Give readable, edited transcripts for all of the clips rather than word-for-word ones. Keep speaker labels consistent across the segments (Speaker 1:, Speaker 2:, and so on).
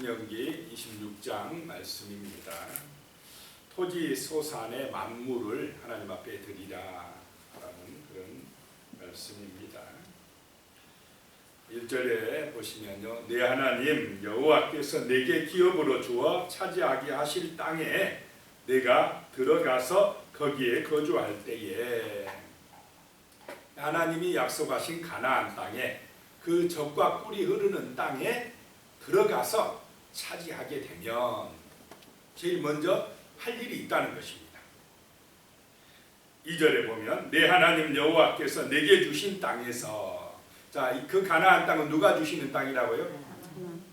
Speaker 1: 신명기 26장 말씀입니다. 토지 소산의 만물을 하나님 앞에 드리라 라는 그런 말씀입니다. 1절에 보시면요, 내 하나님 여호와께서 내게 기업으로 주어 차지하게 하실 땅에 내가 들어가서 거기에 거주할 때에, 하나님이 약속하신 가나안 땅에, 그 젖과 꿀이 흐르는 땅에 들어가서 차지하게 되면 제일 먼저 할 일이 있다는 것입니다. 2절에 보면 내 하나님 여호와께서 내게 주신 땅에서, 자, 그 가나안 땅은 누가 주시는 땅이라고요?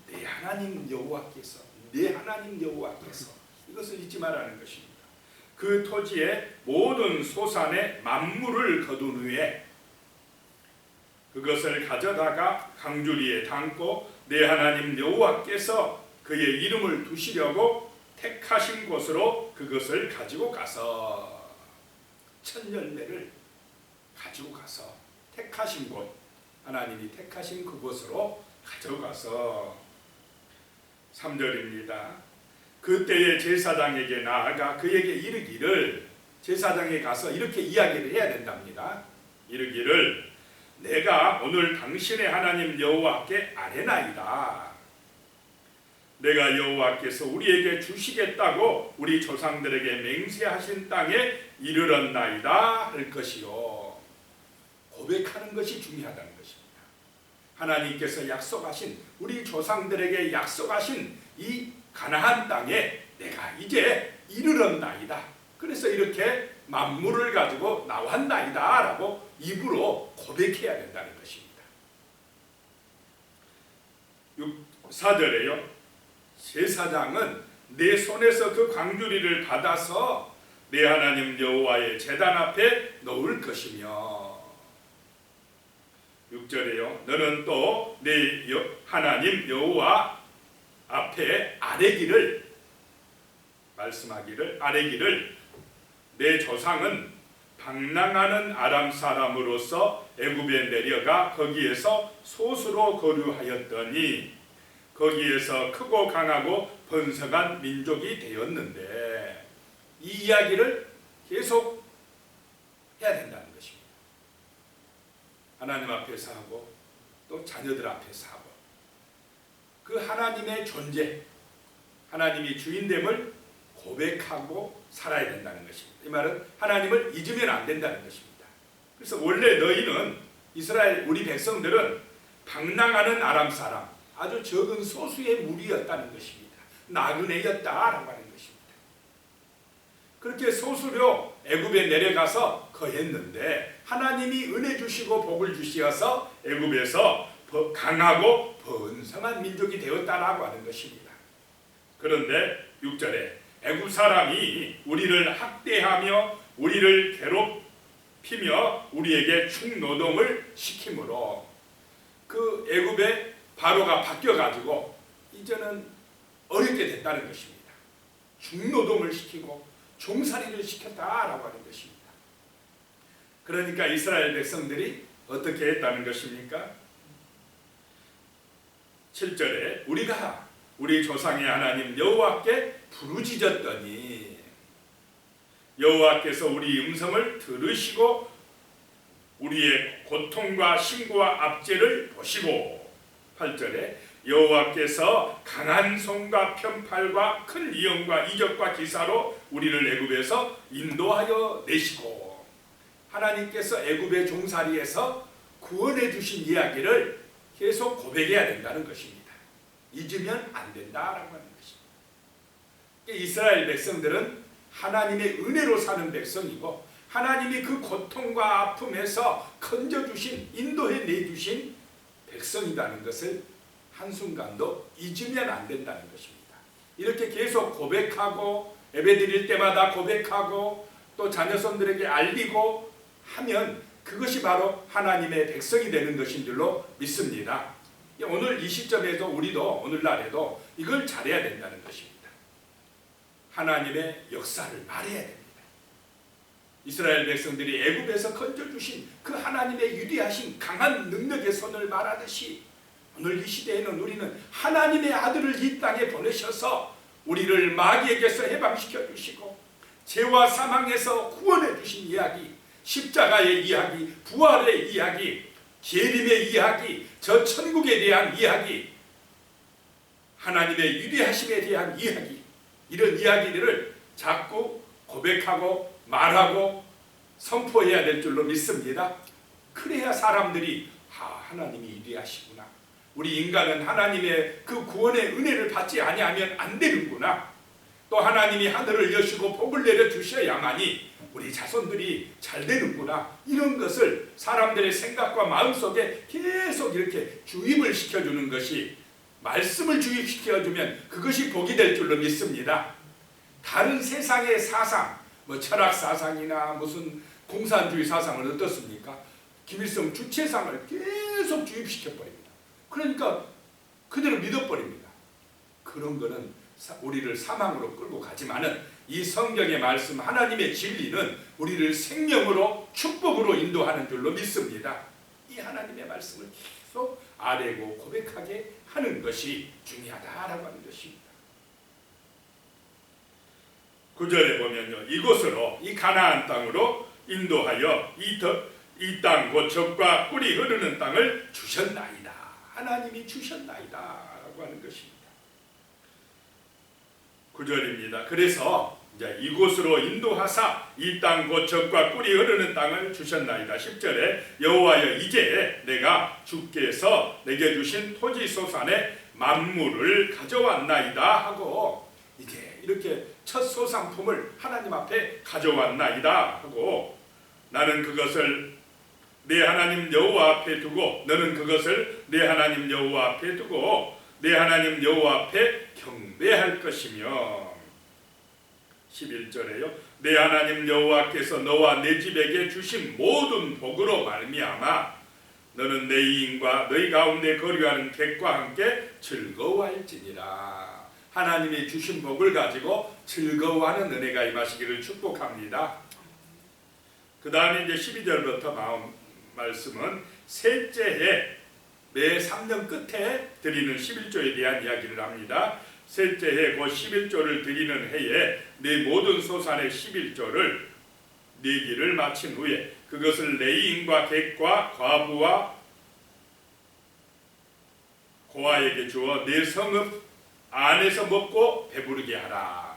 Speaker 1: 내 하나님 여호와께서, 내 하나님 여호와께서, 이것을 잊지 말라는 것입니다. 그 토지의 모든 소산의 만물을 거둔 후에 그것을 가져다가 강주리에 담고 내 하나님 여호와께서 그의 이름을 두시려고 택하신 곳으로 그것을 가지고 가서, 첫 열매를 가지고 가서 택하신 곳, 하나님이 택하신 그곳으로 가져가서, 3절입니다. 그때의 제사장에게 나아가 그에게 이르기를, 제사장에 가서 이렇게 이야기를 해야 된답니다. 이르기를 내가 오늘 당신의 하나님 여호와께 아뢰나이다. 내가 여호와께서 우리에게 주시겠다고 우리 조상들에게 맹세하신 땅에 이르렀나이다 할 것이요. 고백하는 것이 중요하다는 것입니다. 하나님께서 약속하신, 우리 조상들에게 약속하신 이 가나안 땅에 내가 이제 이르렀나이다. 그래서 이렇게 만물을 가지고 나왔나이다 라고 입으로 고백해야 된다는 것입니다. 4절에요. 제사장은 내 손에서 그 광주리를 받아서 내 하나님 여호와의 제단 앞에 놓을 것이며, 6절에요. 너는 또 내 하나님 여호와 앞에 아뢰기를, 말씀하기를, 아뢰기를 내 조상은 방랑하는 아람 사람으로서 애굽에 내려가 거기에서 소수로 거류하였더니 거기에서 크고 강하고 번성한 민족이 되었는데, 이 이야기를 계속 해야 된다는 것입니다. 하나님 앞에서 하고 또 자녀들 앞에서 하고, 그 하나님의 존재, 하나님이 주인됨을 고백하고 살아야 된다는 것입니다. 이 말은 하나님을 잊으면 안 된다는 것입니다. 그래서 원래 너희는, 이스라엘 우리 백성들은 방랑하는 아람 사람, 아주 적은 소수의 무리였다는 것입니다. 나그네였다라고 하는 것입니다. 그렇게 소수로 애굽에 내려가서 거했는데 하나님이 은혜 주시고 복을 주시어서 애굽에서 강하고 번성한 민족이 되었다라고 하는 것입니다. 그런데 6절에 애굽 사람이 우리를 학대하며 우리를 괴롭히며 우리에게 축노동을 시키므로, 그 애굽의 바로가 바뀌어가지고 이제는 어렵게 됐다는 것입니다. 중노동을 시키고 종살이를 시켰다라고 하는 것입니다. 그러니까 이스라엘 백성들이 어떻게 했다는 것입니까? 7절에 우리가 우리 조상의 하나님 여호와께 부르짖었더니 여호와께서 우리 음성을 들으시고 우리의 고통과 신고와 압제를 보시고, 8절에 여호와께서 강한 손과 편팔과 큰 위엄과 이적과 기사로 우리를 애굽에서 인도하여 내시고, 하나님께서 애굽의 종살이에서 구원해 주신 이야기를 계속 고백해야 된다는 것입니다. 잊으면 안 된다라고 하는 것입니다. 이스라엘 백성들은 하나님의 은혜로 사는 백성이고, 하나님이 그 고통과 아픔에서 건져주신, 인도해 내주신 백성이라는 것을 한순간도 잊으면 안 된다는 것입니다. 이렇게 계속 고백하고, 예배드릴 때마다 고백하고 또 자녀손들에게 알리고 하면 그것이 바로 하나님의 백성이 되는 것인 줄로 믿습니다. 오늘 이 시점에도 우리도 오늘날에도 이걸 잘해야 된다는 것입니다. 하나님의 역사를 말해야 됩니다. 이스라엘 백성들이 애굽에서 건져주신 그 하나님의 위대하신 강한 능력의 손을 말하듯이 오늘 이 시대에는 우리는 하나님의 아들을 이 땅에 보내셔서 우리를 마귀에게서 해방시켜 주시고 죄와 사망에서 구원해 주신 이야기, 십자가의 이야기, 부활의 이야기, 재림의 이야기, 저 천국에 대한 이야기, 하나님의 위대하심에 대한 이야기, 이런 이야기들을 자꾸 고백하고 말하고 선포해야 될 줄로 믿습니다. 그래야 사람들이 하나님이 위대하시구나, 우리 인간은 하나님의 그 구원의 은혜를 받지 아니하면 안 되는구나, 또 하나님이 하늘을 여시고 복을 내려 주셔야만이 우리 자손들이 잘 되는구나, 이런 것을 사람들의 생각과 마음속에 계속 이렇게 주입을 시켜주는 것이, 말씀을 주입시켜주면 그것이 복이 될 줄로 믿습니다. 다른 세상의 사상, 철학 사상이나 무슨 공산주의 사상은 어떻습니까? 김일성 주체상을 계속 주입시켜버립니다. 그러니까 그대로 믿어버립니다. 그런 거는 우리를 사망으로 끌고 가지만은 이 성경의 말씀, 하나님의 진리는 우리를 생명으로 축복으로 인도하는 줄로 믿습니다. 이 하나님의 말씀을 계속 아뢰고 고백하게 하는 것이 중요하다라고 하는 것입니다. 9절에 보면요, 이곳으로, 이 가나안 땅으로 인도하여 이 땅 곧 젖과 꿀이 흐르는 땅을 주셨나이다. 하나님이 주셨나이다 라고 하는 것입니다. 9절입니다. 그래서 이제 이곳으로 인도하사 이 땅 곧 젖과 꿀이 흐르는 땅을 주셨나이다. 10절에 여호와여, 이제 내가 주께서 내게 주신 토지 소산의 만물을 가져왔나이다 하고, 이제 이렇게 첫 소산품을 하나님 앞에 가져왔나이다 하고, 나는 그것을 내 하나님 여호와 앞에 두고, 너는 그것을 내 하나님 여호와 앞에 두고 내 하나님 여호와 앞에 경배할 것이며, 11절에요 내 하나님 여호와께서 너와 내 집에게 주신 모든 복으로 말미암아 너는 내 이인과 너희 가운데 거류하는 객과 함께 즐거워할지니라. 하나님이 주신 복을 가지고 즐거워하는 은혜가 임하시기를 축복합니다. 그 다음에 이제 12절부터 말씀은 셋째 해, 매 3년 끝에 드리는 11조에 대한 이야기를 합니다. 셋째 해 곧 11조를 드리는 해에 내 모든 소산의 11조를 내기를 마친 후에 그것을 레위인과 객과 과부와 고아에게 주어 내 성읍 안에서 먹고 배부르게 하라.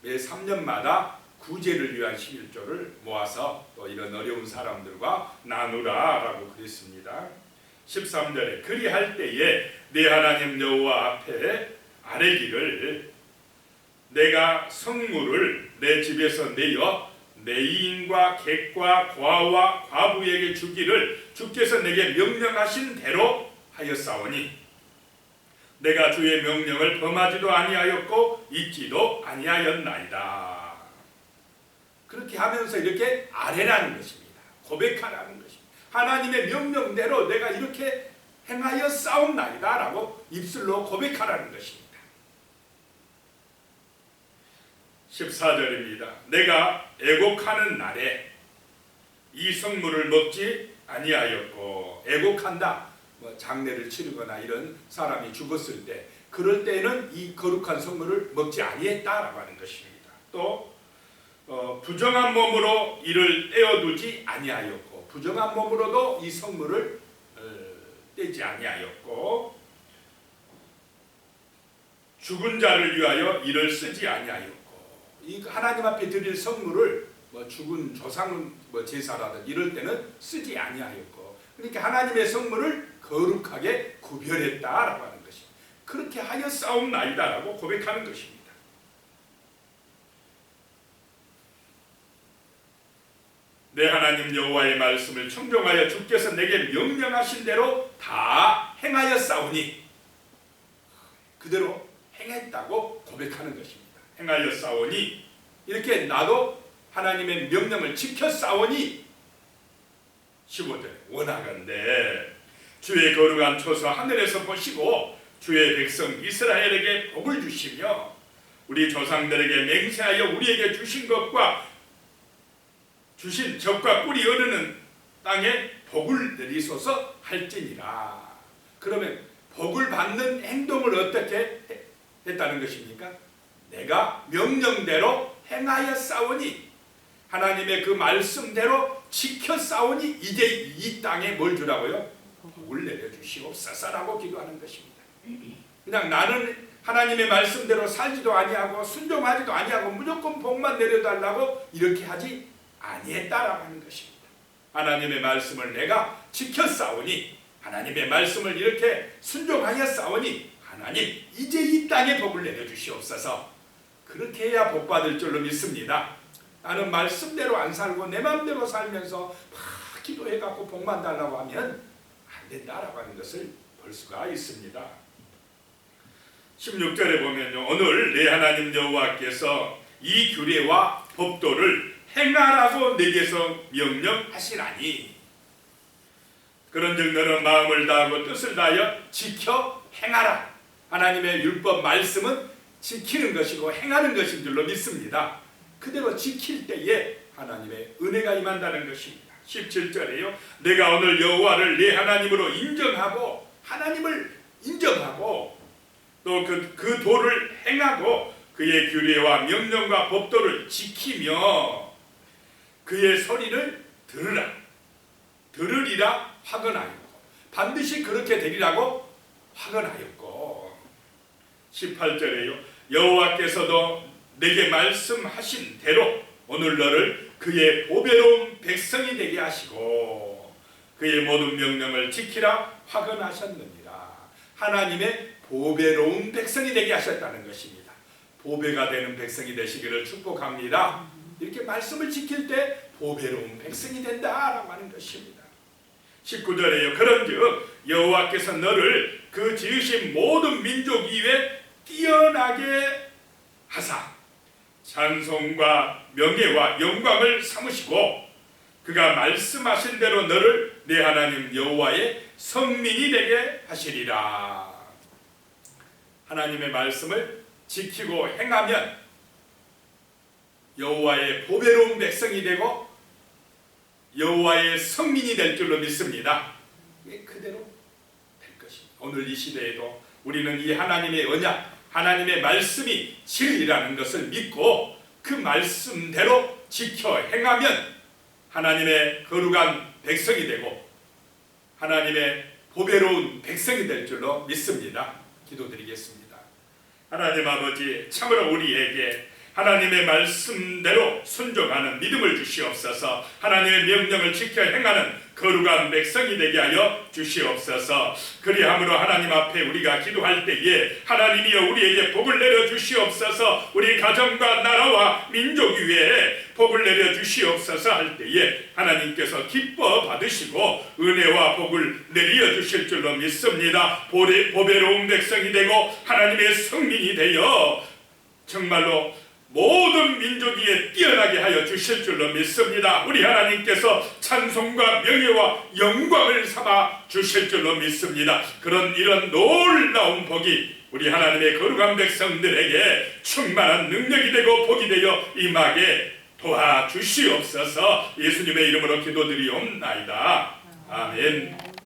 Speaker 1: 매 3년마다 구제를 위한 11조를 모아서 또 이런 어려운 사람들과 나누라 라고 그랬습니다. 13절에 그리할 때에 내 하나님 여호와 앞에 아뢰기를, 내가 성물을 내 집에서 내어 내인과 객과 과와 과부에게 주기를 주께서 내게 명령하신 대로 하였사오니 내가 주의 명령을 범하지도 아니하였고 잊지도 아니하였나이다. 그렇게 하면서 이렇게 아뢰라는 것입니다. 고백하라는 것입니다. 하나님의 명령대로 내가 이렇게 행하여 싸움나이다 라고 입술로 고백하라는 것입니다. 14절입니다. 내가 애곡하는 날에 이 성물을 먹지 아니하였고, 애곡한다, 장례를 치르거나 이런 사람이 죽었을 때, 그럴 때는 이 거룩한 성물을 먹지 아니했다라고 하는 것입니다. 또 부정한 몸으로 이를 떼어두지 아니하였고, 부정한 몸으로도 이 성물을 떼지 아니하였고, 죽은 자를 위하여 이를 쓰지 아니하였고, 이 하나님 앞에 드릴 성물을 죽은 조상 제사라든지 이럴 때는 쓰지 아니하였고, 그러니까 하나님의 성물을 거룩하게 구별했다라고 하는 것입니다. 그렇게 하여 싸움나이다라고 고백하는 것입니다. 내 하나님 여호와의 말씀을 청종하여 주께서 내게 명령하신 대로 다 행하여 싸우니, 그대로 행했다고 고백하는 것입니다. 행하여 싸우니, 이렇게 나도 하나님의 명령을 지켜 싸우니, 15절 원하건대 주의 거룩한 초서 하늘에서 보시고 주의 백성 이스라엘에게 복을 주시며 우리 조상들에게 맹세하여 우리에게 주신 것과 주신 젖과 꿀이 흐르는 땅에 복을 내리소서 할지니라. 그러면 복을 받는 행동을 어떻게 했다는 것입니까? 내가 명령대로 행하여 싸우니, 하나님의 그 말씀대로 지켜 싸우니 이제 이 땅에 뭘 주라고요? 복을 내려주시옵소서라고 기도하는 것입니다. 그냥 나는 하나님의 말씀대로 살지도 아니하고 순종하지도 아니하고 무조건 복만 내려달라고 이렇게 하지 아니했다라고 하는 것입니다. 하나님의 말씀을 내가 지켜 싸우니, 하나님의 말씀을 이렇게 순종하여 싸우니 하나님 이제 이 땅에 복을 내려주시옵소서. 그렇게 해야 복 받을 줄로 믿습니다. 나는 말씀대로 안 살고 내 마음대로 살면서 막 기도해갖고 복만 달라고 하면 안 된다라고 하는 것을 볼 수가 있습니다. 16절에 보면요, 오늘 내 하나님 여호와께서 이 규례와 법도를 행하라고 내게서 명령하시라니, 그런즉 너는 마음을 다하고 뜻을 다하여 지켜 행하라. 하나님의 율법 말씀은 지키는 것이고 행하는 것인 줄로 믿습니다. 그대로 지킬 때에 하나님의 은혜가 임한다는 것입니다. 17절에요, 내가 오늘 여호와를 내 하나님으로 인정하고, 하나님을 인정하고 또 그 도를 행하고 그의 규례와 명령과 법도를 지키며 그의 소리를 들으리라 확언하였고, 반드시 그렇게 되리라고 확언하였고. 18절에요, 여호와께서도 내게 말씀하신 대로 오늘 너를 그의 보배로운 백성이 되게 하시고 그의 모든 명령을 지키라 확언하셨느니라. 하나님의 보배로운 백성이 되게 하셨다는 것입니다. 보배가 되는 백성이 되시기를 축복합니다. 이렇게 말씀을 지킬 때 보배로운 백성이 된다라고 하는 것입니다. 19절에요, 그런즉 여호와께서 너를 그 지으신 모든 민족 이외에 뛰어나게 하사 찬송과 명예와 영광을 삼으시고 그가 말씀하신 대로 너를 내 하나님 여호와의 성민이 되게 하시리라. 하나님의 말씀을 지키고 행하면 여호와의 보배로운 백성이 되고 여호와의 성민이 될 줄로 믿습니다. 이게 그대로 될 것입니다. 오늘 이 시대에도 우리는 이 하나님의 언약, 하나님의 말씀이 진리라는 것을 믿고 그 말씀대로 지켜 행하면 하나님의 거룩한 백성이 되고 하나님의 보배로운 백성이 될 줄로 믿습니다. 기도드리겠습니다. 하나님 아버지, 참으로 우리에게 하나님의 말씀대로 순종하는 믿음을 주시옵소서. 하나님의 명령을 지켜 행하는 거룩한 백성이 되게 하여 주시옵소서. 그리함으로 하나님 앞에 우리가 기도할 때에 하나님이여 우리에게 복을 내려 주시옵소서. 우리 가정과 나라와 민족 위에 복을 내려 주시옵소서 할 때에 하나님께서 기뻐 받으시고 은혜와 복을 내려 주실 줄로 믿습니다. 보배로운 백성이 되고 하나님의 성민이 되어 정말로 모든 민족 위에 뛰어나게 하여 주실 줄로 믿습니다. 우리 하나님께서 찬송과 명예와 영광을 삼아 주실 줄로 믿습니다. 이런 놀라운 복이 우리 하나님의 거룩한 백성들에게 충만한 능력이 되고 복이 되어 임하게 도와주시옵소서. 예수님의 이름으로 기도드리옵나이다. 아멘.